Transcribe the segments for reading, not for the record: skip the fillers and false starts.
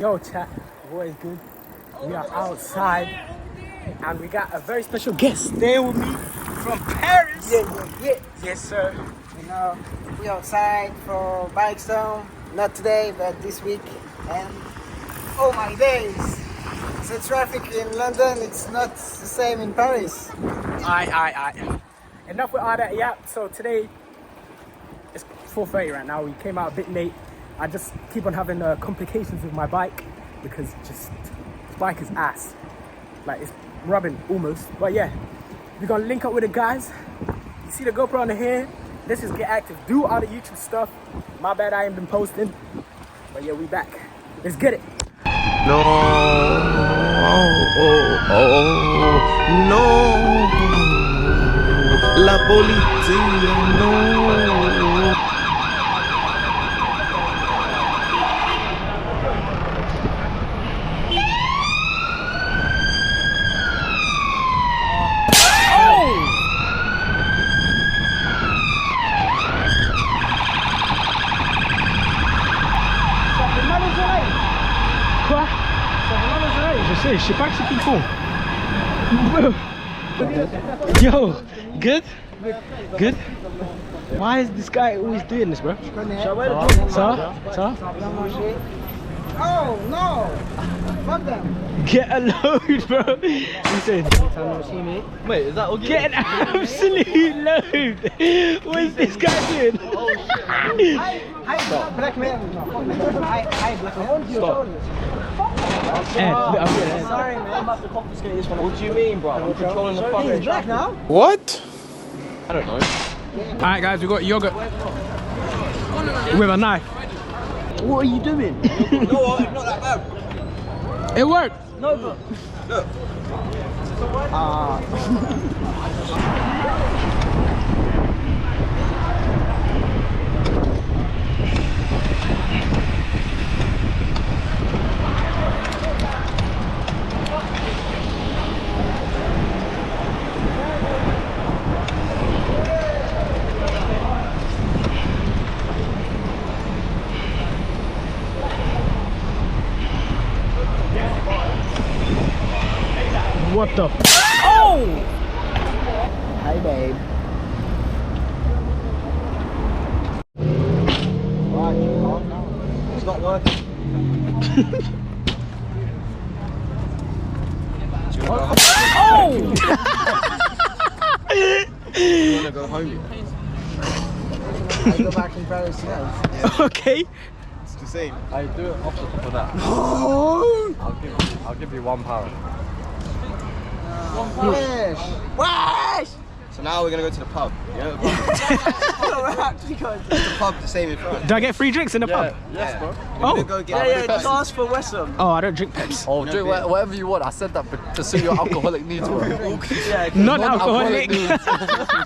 Yo chat, what is good? We are outside and we got a very special guest staying with me from Paris. Yeah. Yes sir. You know, we outside for Backkkk, not today, but this week. And oh my days, the traffic in London, it's not the same in Paris. Aye. Enough with all that, yeah. So today, it's 4:30 right now. We came out a bit late. I just keep on having complications with my bike because this bike is ass. Like it's rubbing almost. But yeah, we're gonna link up with the guys. You see the GoPro on the here. Let's just get active. Do all the YouTube stuff. My bad, I ain't been posting. But yeah, we back. Let's get it. No, no, la policía, no. Quoi? Je sais pas que c'est qu'ils font. Yo, good? Good? Why is this guy always doing this, bro? Ça va? Oh no! Fuck them! Get a load, bro. Listen. Wait, is that okay? Get an absolute load. What is this guy doing? Oh shit. Hi, black man. Hi, black man. Stop. Sorry, man. I'm about to confiscate this one. What do you mean, bro? I'm controlling the fucking He's black now? What? I don't know. Alright guys, we got yogurt with a knife. What are you doing? No, it's not that bad. It worked. No, but Look. What the Oh! Hi, babe. It's not working. Oh! You wanna go home? I go back in Paris now. Okay. It's the same. I do it off the top of that. Oh! I'll give you £1. Wash! So now we're gonna go to the pub. You know the pub? Actually, guys. It's the pub the same in front. Do I get free drinks in the pub? Yes, bro. We're Oh. gonna go get Just ask for Westham. Oh, I don't drink Peps. Oh, drink whatever you want. I said that to suit your alcoholic needs, bro. Non-alcoholic. What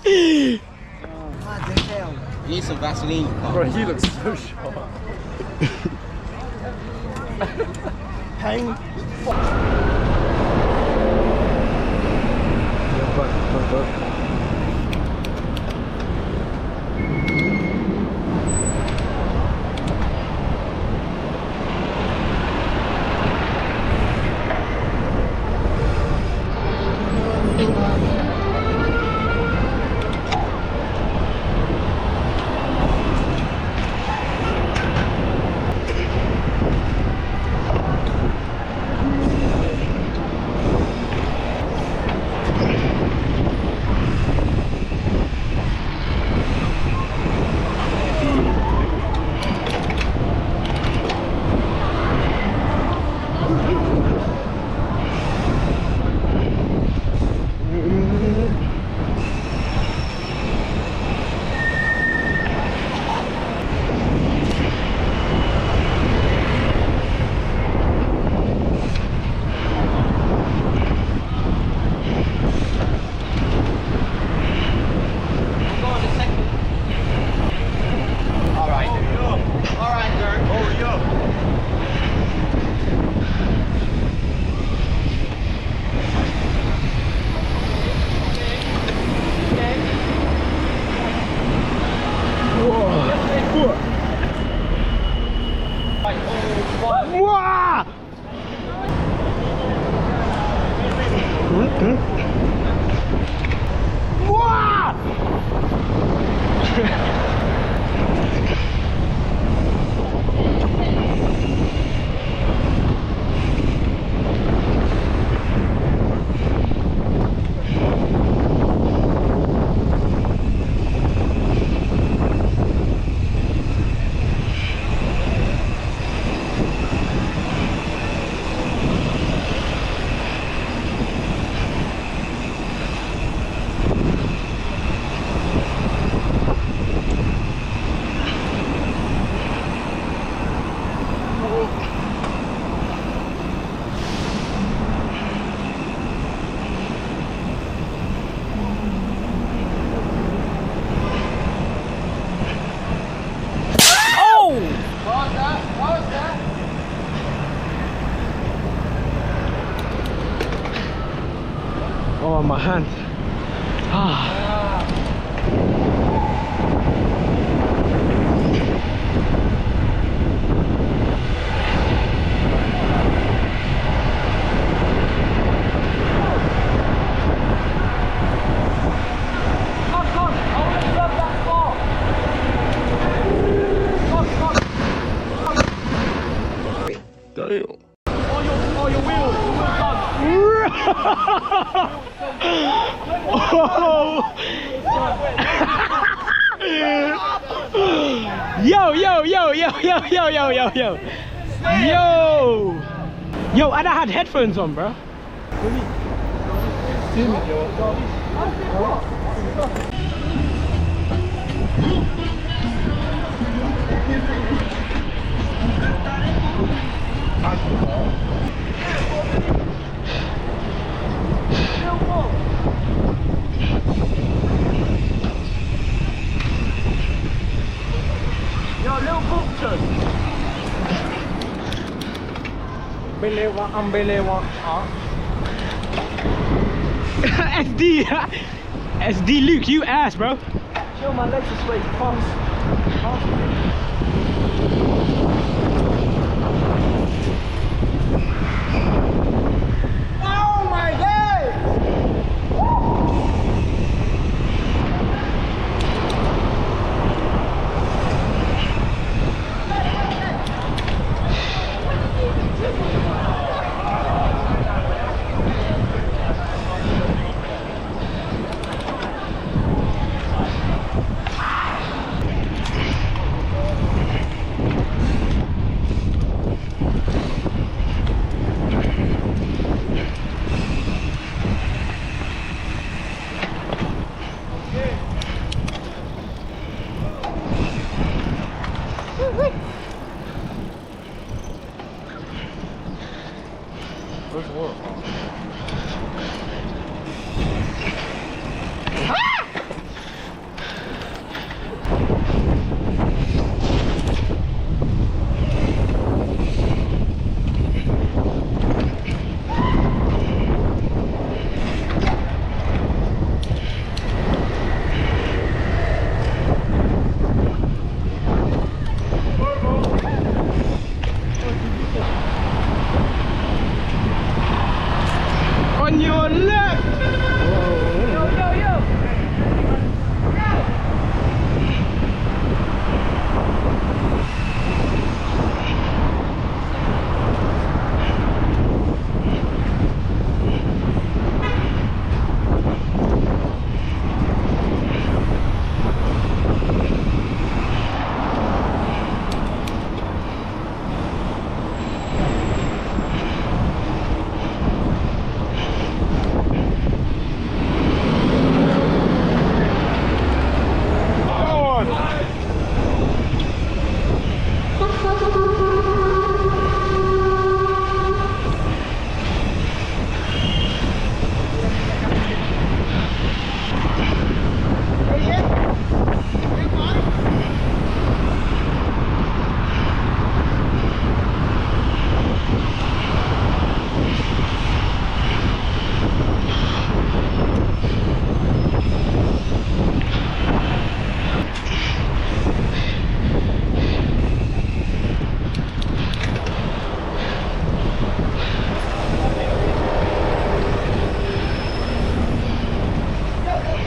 the hell? You need some Vaseline. Bro, he looks so sharp. Hang. Oh, my hand. Ah. Damn. Yo, yo, yo, yo, yo, yo, yo, yo, yo. Yo. Yo, and I had headphones on, bro. SD, SD Luke, you ass, bro. Chill, my legs are sweaty. Oh my God! Where's the water? On your left! Yo, yo, yo!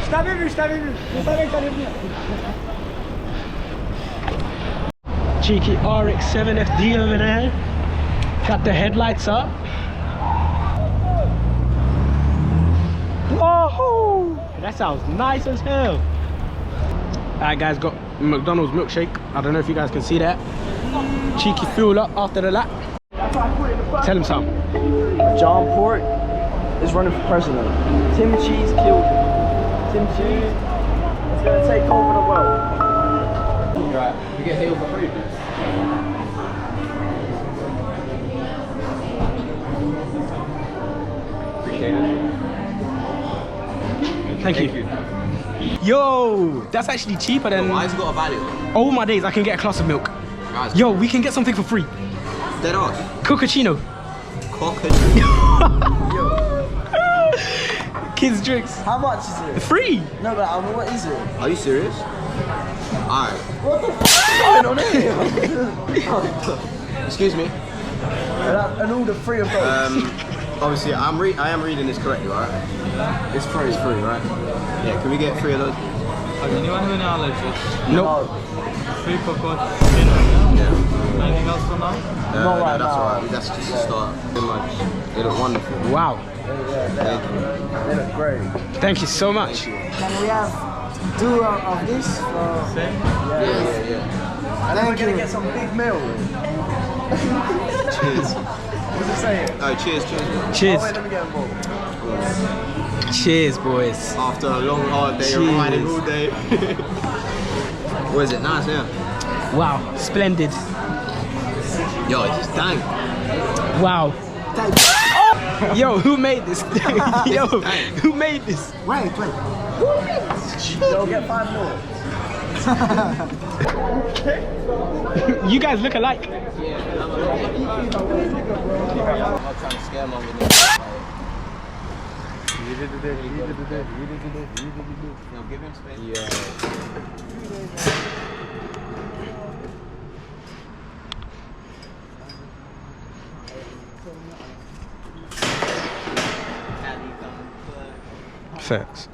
Je t'avais vu, je savais que t'allais venir. Cheeky RX-7 FD over there. Got the headlights up. Whoa! That sounds nice as hell. Alright guys, got McDonald's milkshake. I don't know if you guys can see that. Cheeky fuel up after the lap. Tell him something. John Port is running for president. Tim Cheese killed him. Tim Cheese is going to take over the world. Right, we get healed for free. Appreciate it. Thank you. Yo, that's actually cheaper than. Why has it got a value? All my days, I can get a glass of milk. Guys, Yo, we can get something for free. dead ass. Coccacino. Cockatoo. Kids drinks. How much is it? Free. No, but what is it? Are you serious? Alright. Going on here. Excuse me. An order free of those. Obviously, I am reading this correctly, right? It's free, right? Yeah, can we get 3 of those? Anyone have any allergies? Nope. Free popcorn. Yeah. Anything else for now? No, right that's now. alright. That's just a start. Pretty much. They look wonderful. Wow. Thank you. They look great. Thank you so much. Can we have 2 of this? Same? And then we're gonna get some big meal. Cheers. What's it saying? Oh, cheers. Cheers. Oh, wait, let me get involved. Cheers, boys. After a long, hard day of Cheers. riding all day. What is it? Nice, yeah. Wow. Splendid. Yo, it's just dank. Wow. Yo, who made this? Yo, who made this? Wait. Yo, get 5 more. You guys look alike. I'm trying to scare mom with this. No, give him space. Yeah. Facts.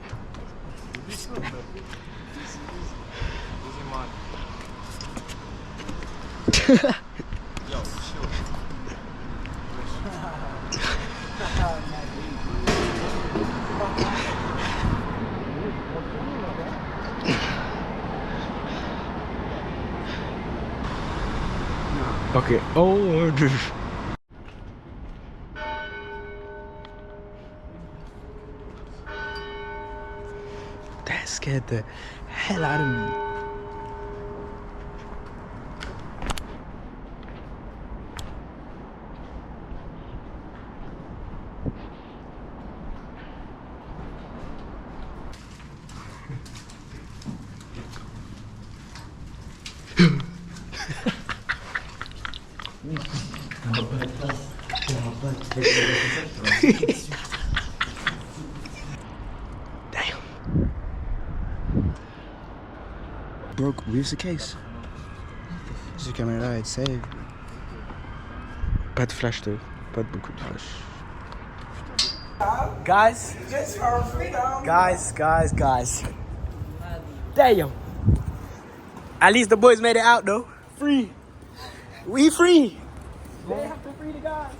Okay. Oh. That scared the hell out of me. Damn. Broke, where's the case? Ce caméra est safe. Pas de flash though. Pas de beaucoup de flash. Guys. Guys. Damn. At least the boys made it out though. Free. We free. They have to free the guys.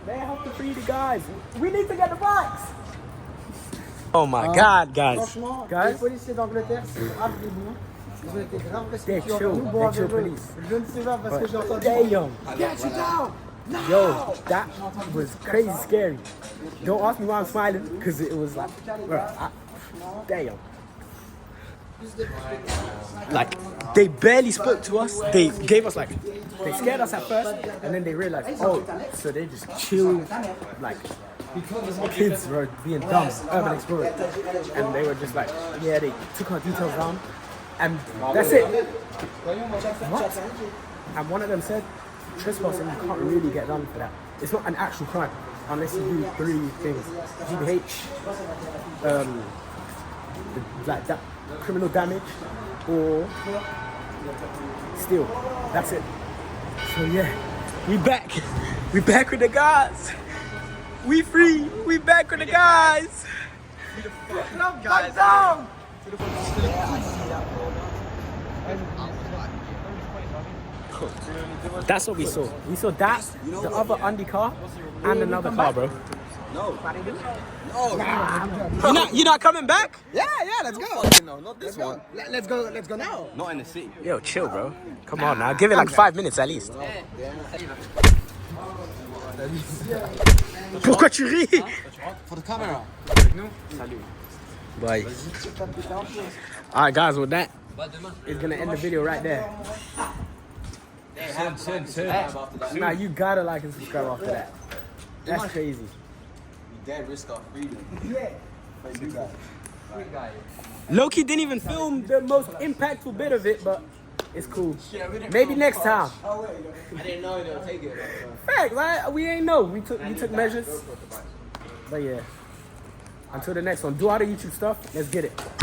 They have to free the guys. We need to get the box. Oh my God, guys. Franchement, Guys. les policiers d'Angleterre, c'est grave des bons. Ils ont été grave They're respectueux. chill. Nous, bon, They're avec chill eux. police. Je ne sais pas parce que j'ai entendu. Damn. Get you down! Yo, that was crazy scary. Don't ask me why I'm smiling, because it was like, bro, damn. Like, they barely spoke to us. They gave us like, they scared us at first, and then they realized, oh, so they just chilled, like, kids were being dumb, urban explorers. And they were just like, yeah, they took our details down, and that's it. What? And one of them said, trespassing, you can't really get done for that. It's not an actual crime unless you do 3 things: GBH, like that, criminal damage, or steal. That's it. So yeah, we back. We back with the guys. We free. We back with the guys. Guys down. That's what we saw. We saw that, the other Undy car, and another car, bro. No. You're not coming back? Yeah, let's go. No, not this one. Let's go now. Not in the city. Yo, chill, bro. Come on now. Give it like 5 minutes at least. Pourquoi tu ris? For the camera. Bye. Alright, guys, with that, it's gonna end the video right there. Nah, you gotta like and subscribe after that. That's crazy. Dead risk our freedom. Loki didn't even film the most impactful bit of it, but it's cool. Maybe next time. I didn't know they would take it. Fact, right? We ain't know. We took measures. But yeah. Until the next one, do all the YouTube stuff. Let's get it.